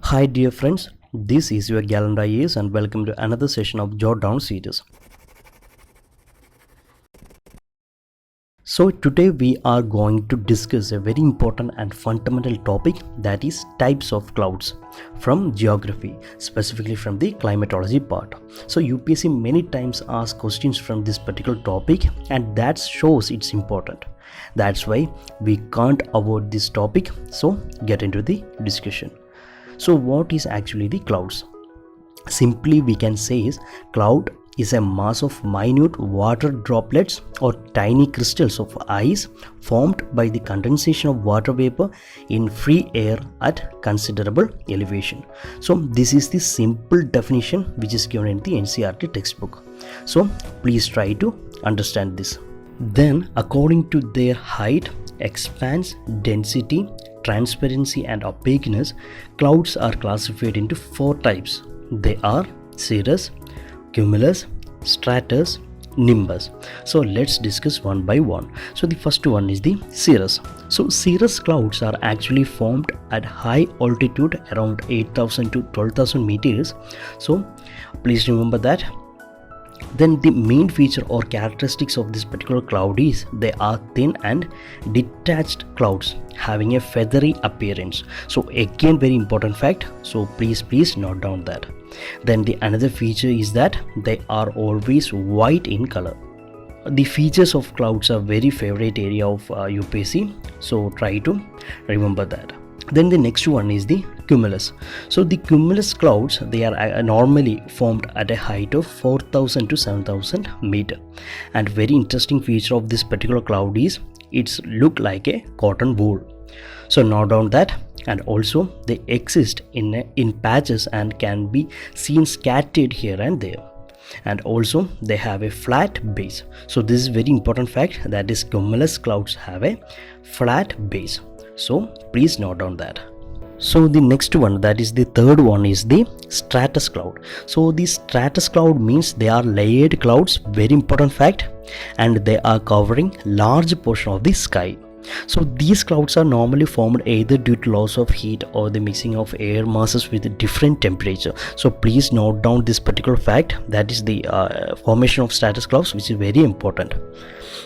Hi dear friends, this is your Gallant IAS and welcome to another session of Jot Down series. So today we are going to discuss a very important and fundamental topic, that is types of clouds from geography, specifically from the climatology part. So UPSC many times asks questions from this particular topic and that shows it's important. That's why we can't avoid this topic, so get into the discussion. So what is actually the clouds? Simply we can say is cloud is a mass of minute water droplets or tiny crystals of ice formed by the condensation of water vapor in free air at considerable elevation. So this is the simple definition which is given in the NCERT textbook. So please try to understand this. Then according to their height, expanse, density, transparency and opaqueness, clouds are classified into 4 types. They are cirrus, cumulus, stratus, nimbus. So let's discuss one by one. So the first one is the cirrus. So cirrus clouds are actually formed at high altitude around 8,000 to 12,000 meters. So please remember that. Then the main feature or characteristics of this particular cloud is they are thin and detached clouds having a feathery appearance. So again very important fact, so please note down that. Then the another feature is that they are always white in color. The features of clouds are very favorite area of UPSC, so try to remember that. Then the next one is the cumulus. So the cumulus clouds, they are normally formed at a height of 4,000 to 7,000 meter. And very interesting feature of this particular cloud is it's look like a cotton wool. So note down that. And also they exist in patches and can be seen scattered here and there. And also they have a flat base. So this is very important fact, that is cumulus clouds have a flat base. So please note down that. So the next one, that is the third one, is the stratus cloud. So the stratus cloud means they are layered clouds, very important fact, and they are covering large portion of the sky. So these clouds are normally formed either due to loss of heat or the mixing of air masses with different temperature. So please note down this particular fact, that is the formation of stratus clouds, which is very important.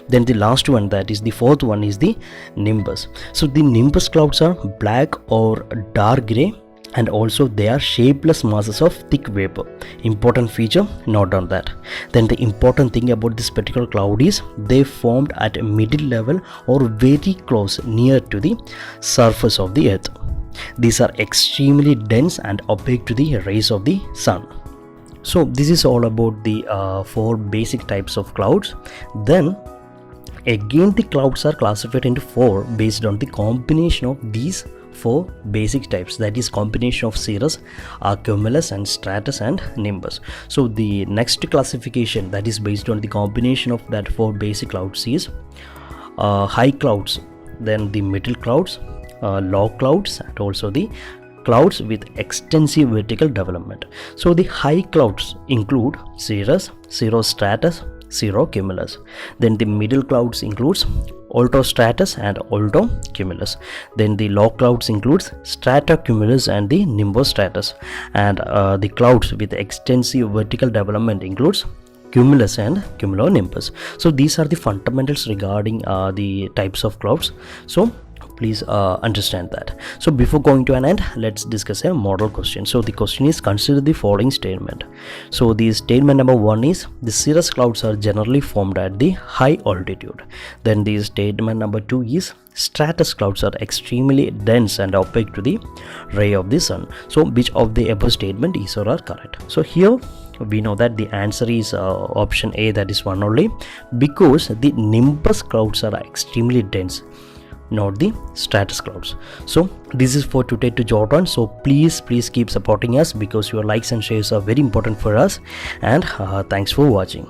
Then the last one, that is the fourth one, is the nimbus. So the nimbus clouds are black or dark gray, and also they are shapeless masses of thick vapor. Important feature, note down that. Then the important thing about this particular cloud is they formed at a middle level or very close near to the surface of the earth. These are extremely dense and opaque to the rays of the sun. So this is all about the 4 basic types of clouds. Then again the clouds are classified into 4 based on the combination of these 4 basic types, that is combination of cirrus, cumulus and stratus and nimbus. So the next classification, that is based on the combination of that 4 basic clouds, is high clouds, then the middle clouds, low clouds, and also the clouds with extensive vertical development. So the high clouds include cirrus, cirrostratus, cirrocumulus. Then the middle clouds includes altostratus and altocumulus. Then the low clouds includes stratocumulus and the nimbostratus. And the clouds with extensive vertical development includes cumulus and cumulonimbus. So these are the fundamentals regarding the types of clouds. So please understand that. So before going to an end, let's discuss a model question. So the question is, consider the following statement. So the statement number 1 is the cirrus clouds are generally formed at the high altitude. Then the statement number 2 is stratus clouds are extremely dense and opaque to the ray of the sun. So which of the above statement is or are correct? So here we know that the answer is option A, that is one only, because the nimbus clouds are extremely dense, not the stratus clouds. So this is for today to jot on. So please keep supporting us, because your likes and shares are very important for us. And thanks for watching.